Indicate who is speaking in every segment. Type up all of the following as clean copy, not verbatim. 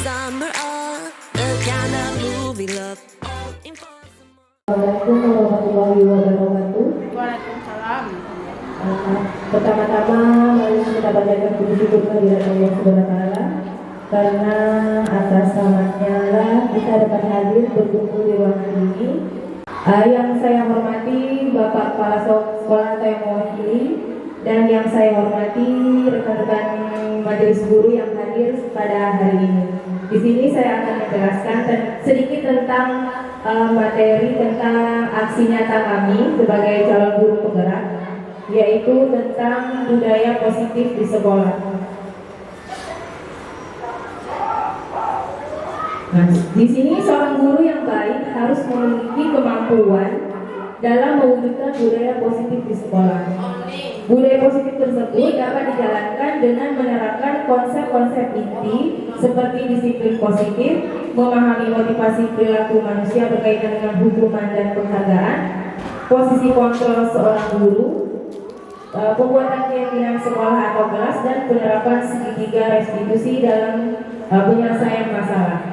Speaker 1: summer of the kind of movie love.
Speaker 2: Assalamualaikum warahmatullahi wabarakatuh.
Speaker 3: Waalaikumsalam.
Speaker 2: Pertama-tama mari kita panjatkan puji syukur kehadirat Allah Subhanahu wa taala karena atas namanya lah kita dapat hadir berkumpul di ruangan ini. Yang saya hormati Bapak Kepala Sekolah atau yang mewakili, dan yang saya hormati rekan-rekan majelis guru yang hadir pada hari ini. Di sini saya akan menjelaskan sedikit tentang materi tentang aksi nyata kami sebagai calon guru penggerak, yaitu tentang budaya positif di sekolah. Nah, di sini seorang guru yang baik harus memiliki kemampuan dalam mewujudkan budaya positif di sekolah. Budaya positif tersebut dapat dijalankan dengan menerapkan konsep-konsep inti seperti disiplin positif, memahami motivasi perilaku manusia berkaitan dengan hukuman dan penghargaan, posisi kontrol seorang guru, pembuatan keyakinan sekolah atau kelas, dan penerapan segitiga restitusi dalam penyelesaian masalah.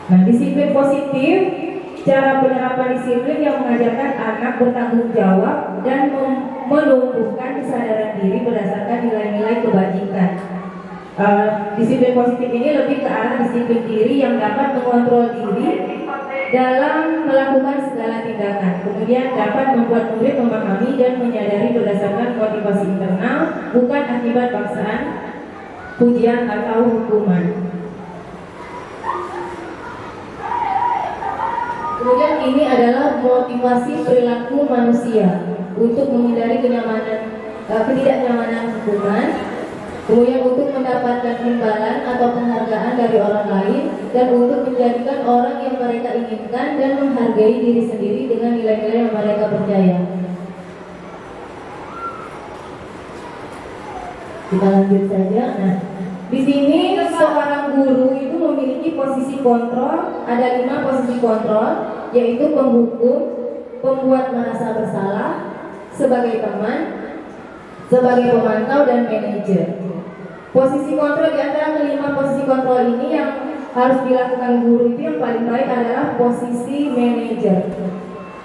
Speaker 2: Nah, disiplin positif, cara penerapan disiplin yang mengajarkan anak bertanggung jawab dan menumbuhkan kesadaran diri berdasarkan nilai-nilai kebajikan. Disiplin positif ini lebih ke arah disiplin diri yang dapat mengontrol diri dalam melakukan segala tindakan. Kemudian dapat membuat murid memahami dan menyadari berdasarkan motivasi internal, bukan akibat paksaan, pujian atau hukuman. Kemudian ini adalah motivasi perilaku manusia untuk menghindari ketidaknyamanan hukuman, kemudian untuk mendapatkan imbalan atau penghargaan dari orang lain, dan untuk menjadikan orang yang mereka inginkan dan menghargai diri sendiri dengan nilai-nilai yang mereka percaya. Kita lanjut saja. Nah, di sini seorang guru itu memiliki posisi kontrol. Ada 5 posisi kontrol, yaitu penghukum, pembuat merasa bersalah, sebagai teman, sebagai pemantau, dan manajer. Posisi kontrol di antara kelima posisi kontrol ini yang harus dilakukan guru itu yang paling baik adalah posisi manajer.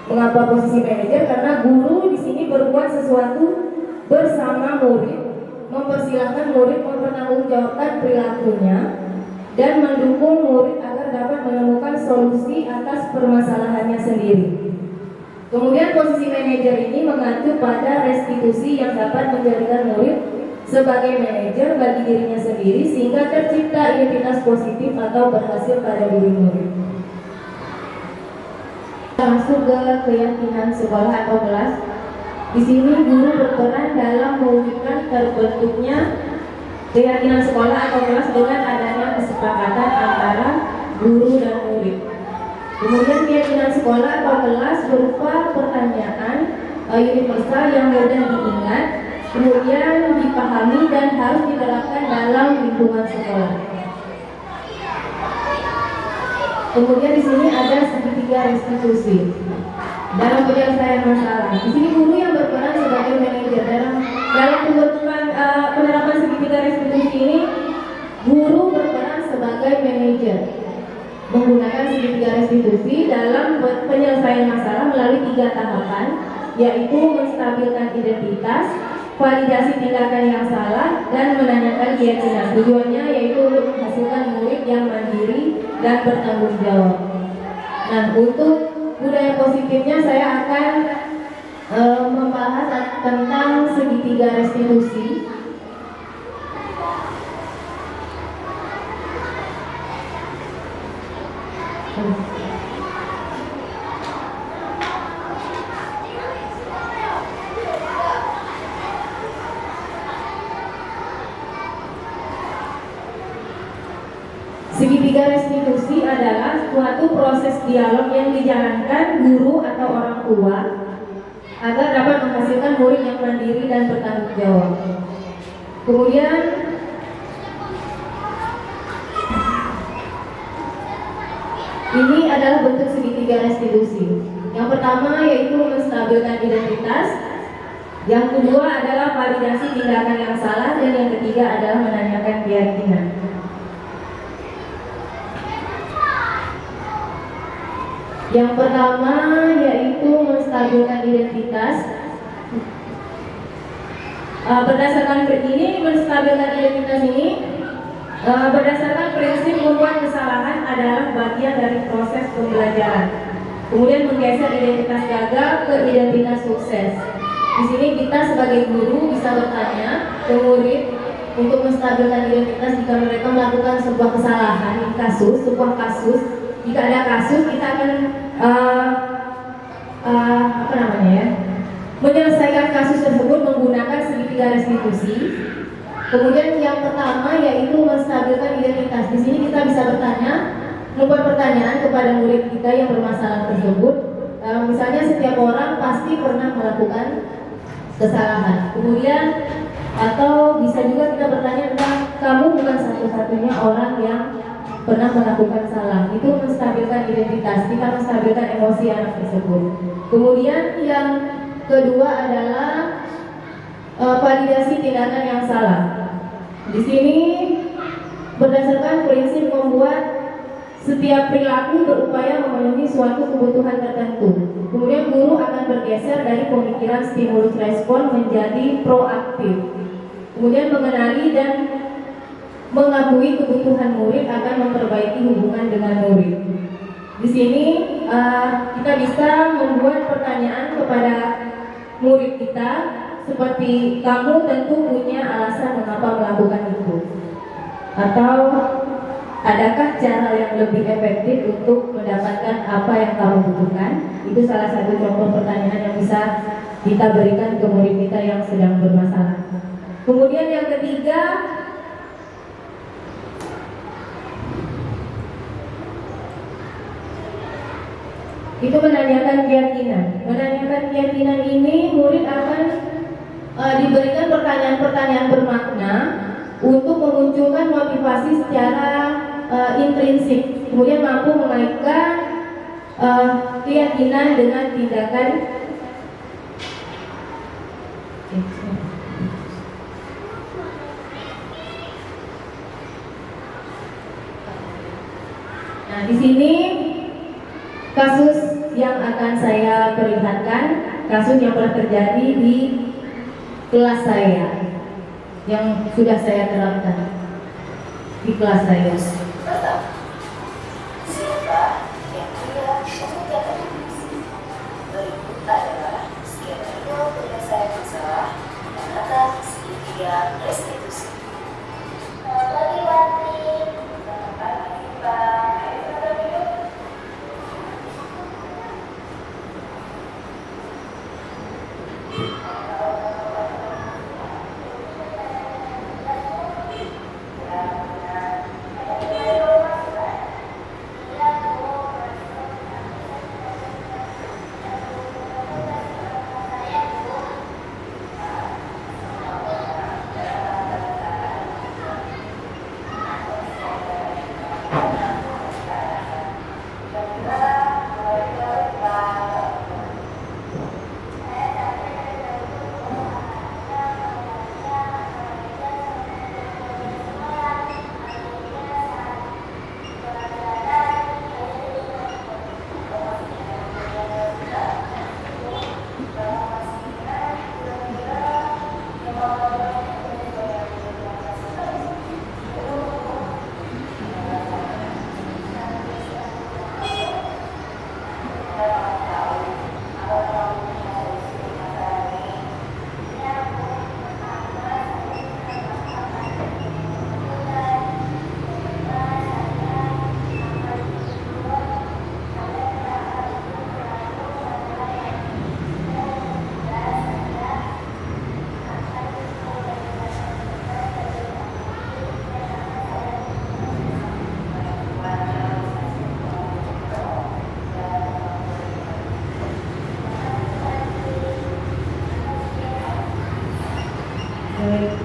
Speaker 2: Mengapa posisi manajer? Karena guru di sini berbuat sesuatu bersama murid, mempersilahkan murid mempertanggungjawabkan perilakunya dan mendukung murid agar dapat menemukan solusi atas permasalahannya sendiri. Kemudian posisi manajer ini mengacu pada restitusi yang dapat menjadikan murid sebagai manajer bagi dirinya sendiri sehingga tercipta identitas positif atau berhasil pada diri murid. Masuk ke keyakinan sekolah atau kelas. Di sini guru berperan dalam mewujudkan terbentuknya keyakinan sekolah atau kelas dengan adanya kesepakatan antara guru dan murid. Kemudian keyakinan sekolah atau kelas berupa pertanyaan universal yang mudah diingat, kemudian dipahami dan harus diterapkan dalam lingkungan sekolah. Kemudian di sini ada segitiga restitusi dalam penyelesaian masalah. Di sini guru yang berperan sebagai manajer dalam pembentukan penerapan segitiga restitusi ini, guru berperan sebagai manajer menggunakan segitiga restitusi dalam penyelesaian masalah melalui 3 tahapan, yaitu menstabilkan identitas, validasi tindakan yang salah, dan menanyakan keyakinan. Tujuannya yaitu untuk menghasilkan murid yang mandiri dan bertanggung jawab. Nah, untuk budaya positifnya saya akan membahas tentang segitiga restitusi. Segitiga restitusi adalah suatu proses dialog yang dijalankan guru atau orang tua agar dapat menghasilkan murid yang mandiri dan bertanggung jawab. Kemudian ini adalah bentuk segitiga restitusi. Yang pertama yaitu menstabilkan identitas, yang kedua adalah validasi tindakan yang salah, dan yang ketiga adalah menanyakan keyakinan. Yang pertama yaitu menstabilkan identitas. Berdasarkan ini, menstabilkan identitas ini berdasarkan prinsip membuat kesalahan adalah bagian dari proses pembelajaran. Kemudian menggeser identitas gagal ke identitas sukses. Di sini kita sebagai guru bisa bertanya ke murid untuk menstabilkan identitas jika mereka melakukan sebuah kesalahan, sebuah kasus. Jika ada kasus, kita akan menyelesaikan kasus tersebut menggunakan segitiga restitusi. Kemudian yang pertama yaitu menstabilkan identitas. Di sini kita bisa membuat pertanyaan kepada murid kita yang bermasalah tersebut. Misalnya setiap orang pasti pernah melakukan kesalahan. Kemudian atau bisa juga kita bertanya tentang kamu bukan satu-satunya orang yang pernah melakukan salah. Itu menstabilkan identitas, kita menstabilkan emosi anak tersebut. Kemudian yang kedua adalah validasi tindakan yang salah. Di sini berdasarkan prinsip membuat setiap perilaku berupaya memenuhi suatu kebutuhan tertentu. Kemudian guru akan bergeser dari pemikiran stimulus respon menjadi proaktif. Kemudian mengenali dan mengakui kebutuhan murid akan memperbaiki hubungan dengan murid. Di sini kita bisa membuat pertanyaan kepada murid kita seperti kamu tentu punya alasan mengapa melakukan itu, atau adakah cara yang lebih efektif untuk mendapatkan apa yang kamu butuhkan? Itu salah satu contoh pertanyaan yang bisa kita berikan ke murid kita yang sedang bermasalah. Kemudian yang ketiga, itu menanyakan keyakinan. Menanyakan keyakinan ini murid akan diberikan pertanyaan-pertanyaan bermakna untuk memunculkan motivasi secara intrinsik. Kemudian mampu mengaitkan keyakinan dengan tindakan. Nah, di sini kasus yang akan saya perlihatkan, kasus yang pernah terjadi di kelas saya, yang sudah saya terapkan di kelas saya.
Speaker 3: Siapa yang punya pemegang restitusi? Berikut adalah skenario penyelesaian masalah menggunakan segitiga restitusi. Selamat pagi, Pak.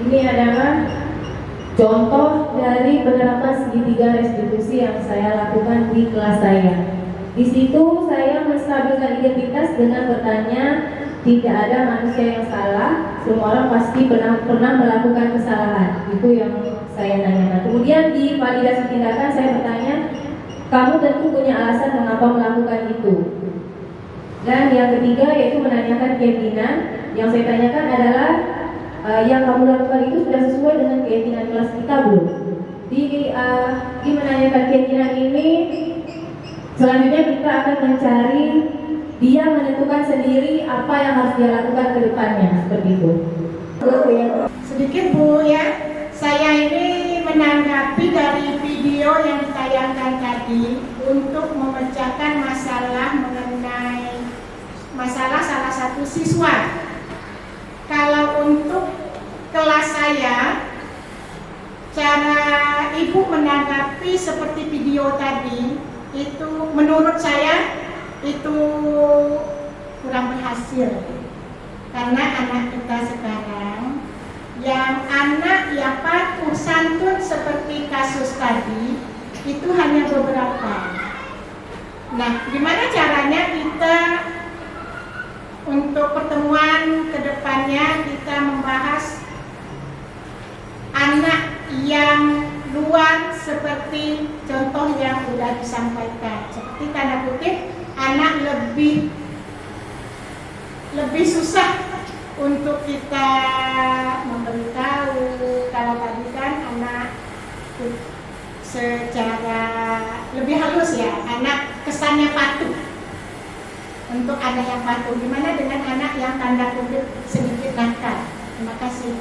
Speaker 2: Ini adalah contoh dari penerapan segitiga restitusi yang saya lakukan di kelas saya. Di situ saya menstabilkan identitas dengan bertanya, tidak ada manusia yang salah, semua orang pasti pernah melakukan kesalahan. Itu yang saya tanyakan. Kemudian di validasi tindakan saya bertanya, kamu tentu punya alasan mengapa melakukan itu. Dan yang ketiga yaitu menanyakan keyakinan. Yang saya tanyakan adalah yang kamu lakukan itu sudah sesuai dengan keyakinan kelas kita belum? Di menanyakan keyakinan ini, selanjutnya kita akan mencari dia menentukan sendiri apa yang harus dia lakukan ke depannya, seperti itu.
Speaker 4: Sedikit Bu ya, saya ini menanggapi dari video yang ditayangkan tadi untuk memecahkan masalah mengenai masalah salah satu siswa. Kalau untuk kelas saya, cara Ibu menanggapi seperti video tadi itu menurut saya itu kurang berhasil, karena anak kita sekarang yang anak yang patuh santun seperti kasus tadi itu hanya beberapa. Nah, gimana caranya kita untuk pertemuan kedepannya kita membahas anak yang luar seperti contoh yang sudah disampaikan, seperti tanda kutip anak lebih susah untuk kita memberitahu. Kalau tadi kan anak secara lebih halus ya, anak kesannya patuh. Untuk anak yang patuh, gimana dengan anak yang tanda kutip sedikit nakal? Terima kasih.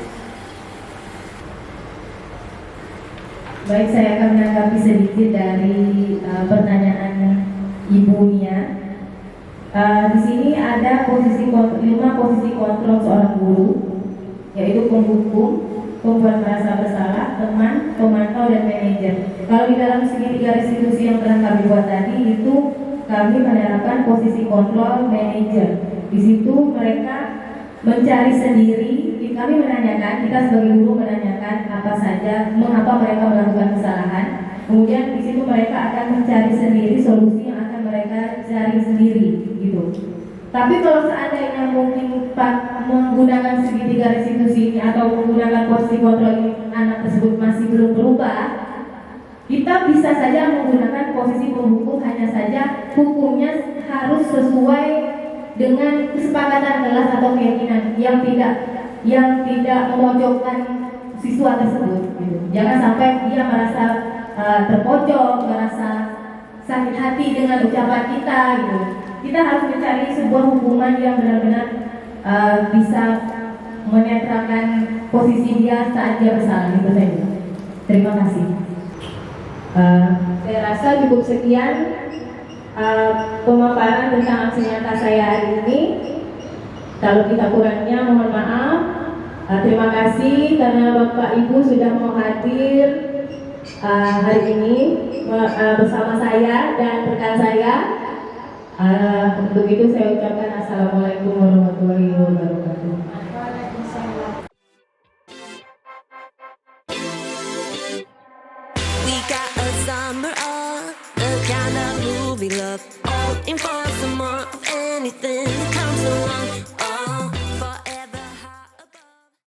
Speaker 2: Baik, saya akan menanggapi sedikit dari pertanyaan ibunya. Di sini ada 5 posisi kontrol seorang guru, yaitu penghukum, pembuat merasa bersalah, teman, pemantau, dan manajer. Kalau di dalam segitiga restitusi yang telah kami buat tadi itu kami menerapkan posisi kontrol manajer. Di situ mereka mencari sendiri. Kami menanyakan, kita sebagai guru menanyakan apa saja, mengapa mereka melakukan kesalahan. Kemudian di situ mereka akan mencari sendiri solusi yang akan mereka cari sendiri, gitu. Tapi kalau seandainya mungkin menggunakan segitiga restitusi ini atau menggunakan posisi kontrol ini, anak tersebut masih belum berubah, kita bisa saja menggunakan posisi penghukum, hanya saja hukumnya harus sesuai dengan kesepakatan kelas atau keyakinan yang tidak memojokkan siswa tersebut, gitu. Jangan sampai dia merasa terpojok, merasa sakit hati dengan ucapan kita, gitu. Kita harus mencari sebuah hukuman yang benar-benar bisa menetralkan posisi dia saat dia bersalah, gitu saja. Terima kasih. Saya rasa cukup sekian pemaparan tentang aksi nyata saya hari ini. Kalau kita kurangnya mohon maaf. Terima kasih karena Bapak Ibu sudah mau hadir hari ini bersama saya dan rekan saya. Untuk itu saya ucapkan Assalamualaikum warahmatullahi wabarakatuh.
Speaker 1: We got a summer of the kind of movie love, all in for some more of anything that comes along.